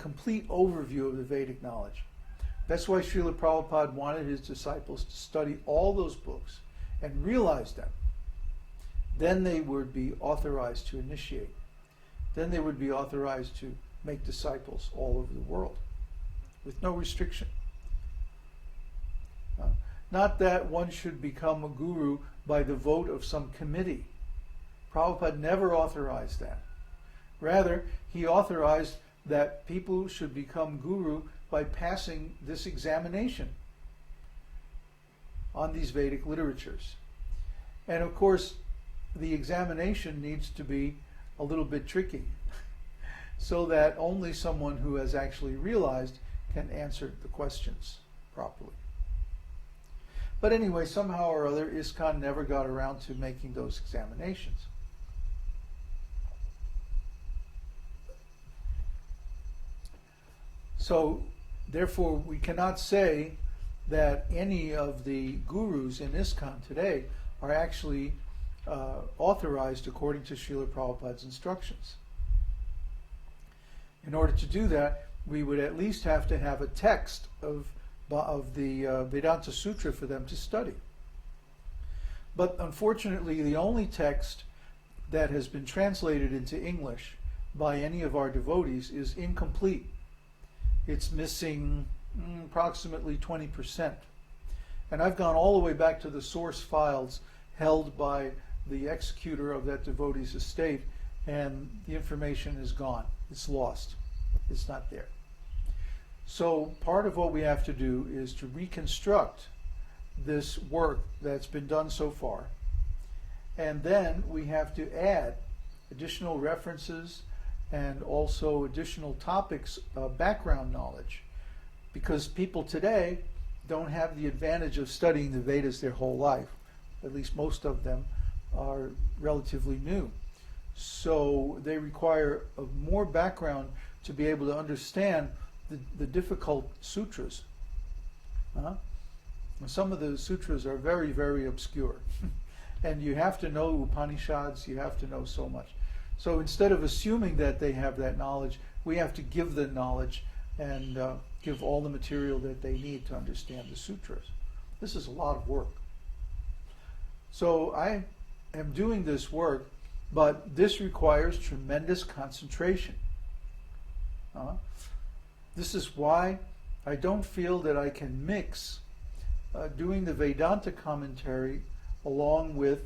complete overview of the Vedic knowledge. That's why Srila Prabhupada wanted his disciples to study all those books and realize them. Then they would be authorized to initiate. Then they would be authorized to make disciples all over the world with no restriction. Not that one should become a guru by the vote of some committee. Prabhupada never authorized that. Rather, he authorized that people should become guru by passing this examination on these Vedic literatures. And of course, the examination needs to be a little bit tricky so that only someone who has actually realized can answer the questions properly. But anyway, somehow or other, ISKCON never got around to making those examinations. So, therefore, we cannot say that any of the gurus in ISKCON today are actually authorized according to Srila Prabhupada's instructions. In order to do that, we would at least have to have a text of the Vedanta Sutra for them to study. But unfortunately, the only text that has been translated into English by any of our devotees is incomplete. It's missing approximately 20%. And I've gone all the way back to the source files held by the executor of that devotee's estate, and the information is gone. It's lost. It's not there. So part of what we have to do is to reconstruct this work that's been done so far. And then we have to add additional references and also additional topics of background knowledge, because people today don't have the advantage of studying the Vedas their whole life. At least most of them are relatively new. So they require more background to be able to understand the difficult sutras. Some of the sutras are very, very obscure. And you have to know Upanishads, you have to know so much. So instead of assuming that they have that knowledge, we have to give the knowledge and give all the material that they need to understand the sutras. This is a lot of work. So I am doing this work, but this requires tremendous concentration. This is why I don't feel that I can mix doing the Vedanta commentary along with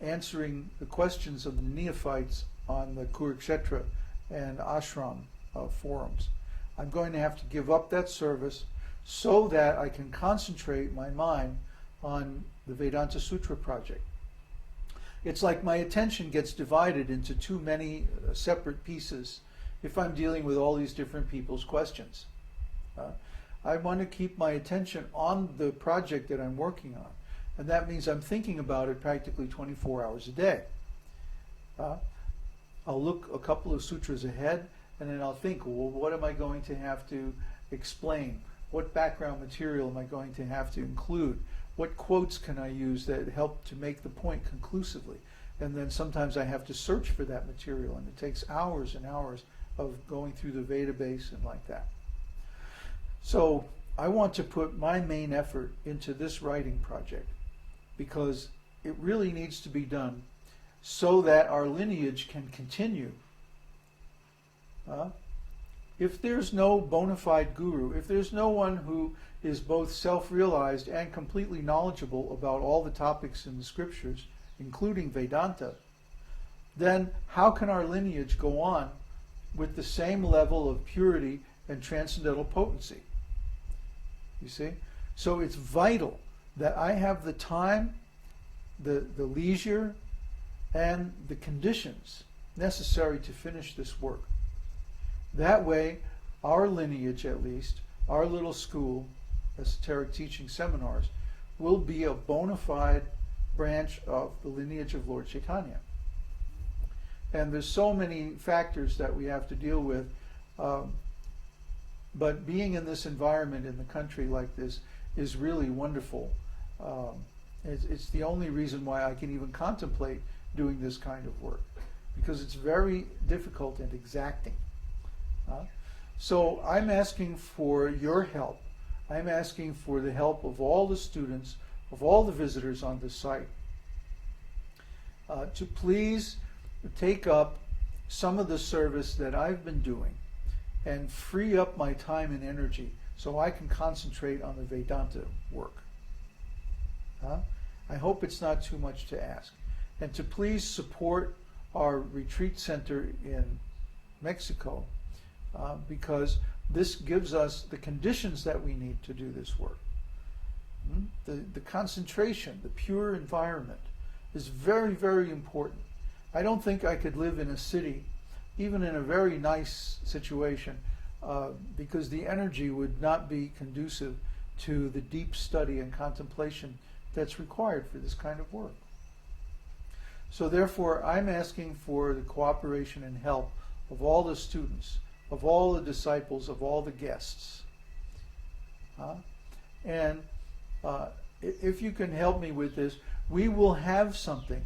answering the questions of the neophytes on the Kurukshetra and Ashram forums. I'm going to have to give up that service so that I can concentrate my mind on the Vedanta Sutra project. It's like my attention gets divided into too many separate pieces if I'm dealing with all these different people's questions. I want to keep my attention on the project that I'm working on, and that means I'm thinking about it practically 24 hours a day. I'll look a couple of sutras ahead, and then I'll think, well, what am I going to have to explain? What background material am I going to have to include? What quotes can I use that help to make the point conclusively? And then sometimes I have to search for that material, and it takes hours and hours of going through the Veda base and like that. So I want to put my main effort into this writing project because it really needs to be done so that our lineage can continue. If there's no bona fide guru, if there's no one who is both self-realized and completely knowledgeable about all the topics in the scriptures, including Vedanta, then how can our lineage go on with the same level of purity and transcendental potency? You see? So it's vital that I have the time, the leisure, and the conditions necessary to finish this work. That way, our lineage, at least, our little school, Esoteric Teaching Seminars, will be a bona fide branch of the lineage of Lord Chaitanya. And there's so many factors that we have to deal with, but being in this environment in the country like this is really wonderful. It's the only reason why I can even contemplate doing this kind of work, because it's very difficult and exacting. So I'm asking for your help. I'm asking for the help of all the students, of all the visitors on this site, to please take up some of the service that I've been doing and free up my time and energy so I can concentrate on the Vedanta work. I hope it's not too much to ask. And to please support our retreat center in Mexico, because this gives us the conditions that we need to do this work. The concentration, the pure environment is very, very important. I don't think I could live in a city, even in a very nice situation, because the energy would not be conducive to the deep study and contemplation that's required for this kind of work. So therefore, I'm asking for the cooperation and help of all the students, of all the disciples, of all the guests. And if you can help me with this, we will have something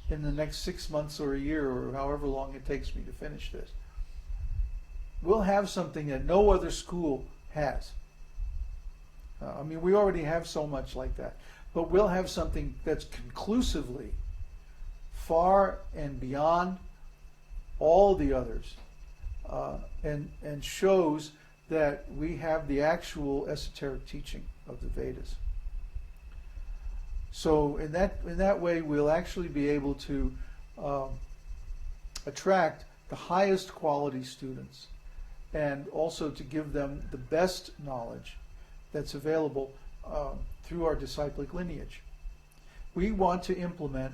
in the next 6 months or a year or however long it takes me to finish this. We'll have something that no other school has. I mean, we already have so much like that. But we'll have something that's conclusively far and beyond all the others, and shows that we have the actual esoteric teaching of the Vedas. So in that way, we'll actually be able to attract the highest quality students, and also to give them the best knowledge that's available through our disciplic lineage. We want to implement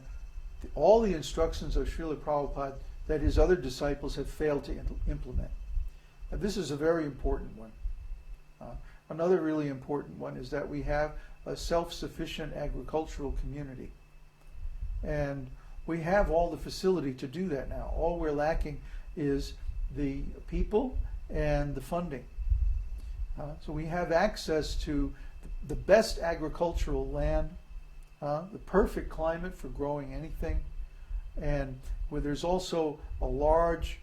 all the instructions of Srila Prabhupada that his other disciples have failed to implement. And this is a very important one. Another really important one is that we have a self-sufficient agricultural community. And we have all the facility to do that now. All we're lacking is the people and the funding. So we have access to the best agricultural land, the perfect climate for growing anything, and where there's also a large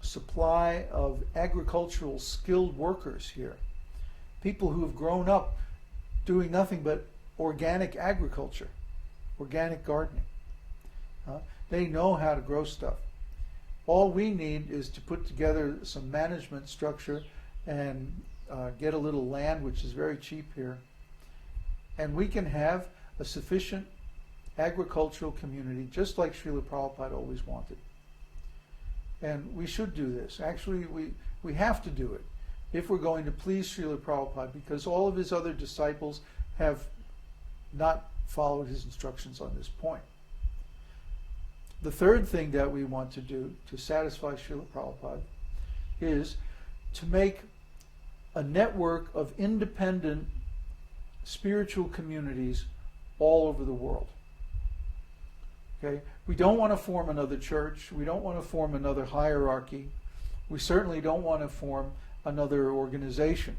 supply of agricultural skilled workers here. People who have grown up doing nothing but organic agriculture, organic gardening. They know how to grow stuff. All we need is to put together some management structure and get a little land, which is very cheap here. And we can have a sufficient agricultural community, just like Srila Prabhupada always wanted. And we should do this. Actually, we have to do it if we're going to please Srila Prabhupada, because all of his other disciples have not followed his instructions on this point. The third thing that we want to do to satisfy Srila Prabhupada is to make a network of independent spiritual communities all over the world. Okay? We don't want to form another church. We don't want to form another hierarchy. We certainly don't want to form another organization.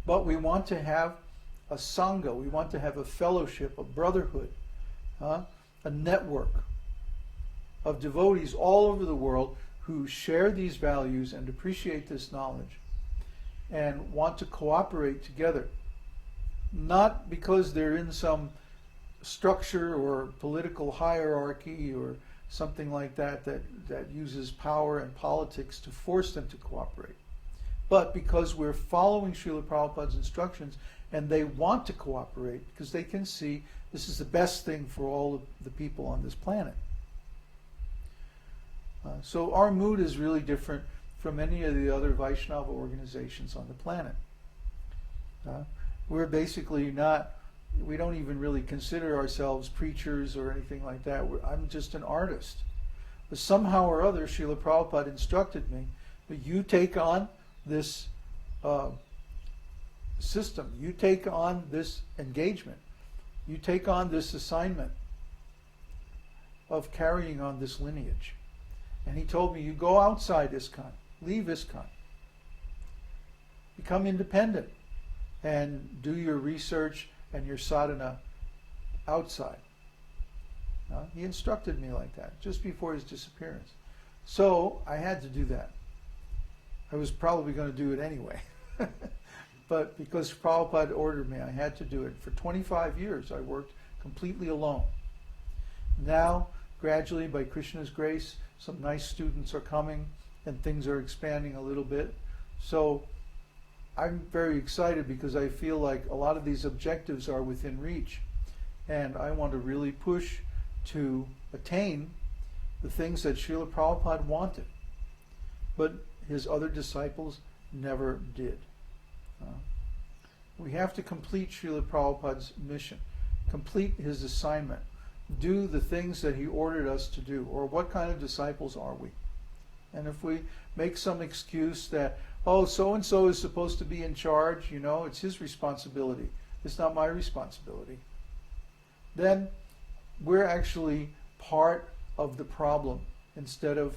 But we want to have a sangha. We want to have a fellowship, a brotherhood, a network of devotees all over the world who share these values and appreciate this knowledge and want to cooperate together. Not because they're in some structure or political hierarchy or something like that uses power and politics to force them to cooperate, but because we're following Srila Prabhupada's instructions and they want to cooperate because they can see this is the best thing for all of the people on this planet. So our mood is really different from any of the other Vaishnava organizations on the planet. We're basically not, we don't even really consider ourselves preachers or anything like that. I'm just an artist. But somehow or other, Srila Prabhupada instructed me that you take on this system, you take on this engagement, you take on this assignment of carrying on this lineage. And he told me, you go outside ISKCON, leave ISKCON, become independent, and do your research and your sadhana outside. He instructed me like that just before his disappearance. So I had to do that. I was probably going to do it anyway. But because Prabhupada ordered me, I had to do it. For 25 years, I worked completely alone. Now, gradually, by Krishna's grace, some nice students are coming, and things are expanding a little bit. So I'm very excited because I feel like a lot of these objectives are within reach. And I want to really push to attain the things that Srila Prabhupada wanted. But his other disciples never did. We have to complete Srila Prabhupada's mission, complete his assignment, do the things that he ordered us to do, or what kind of disciples are we? And if we make some excuse that, oh, so-and-so is supposed to be in charge, it's his responsibility, it's not my responsibility, then we're actually part of the problem instead of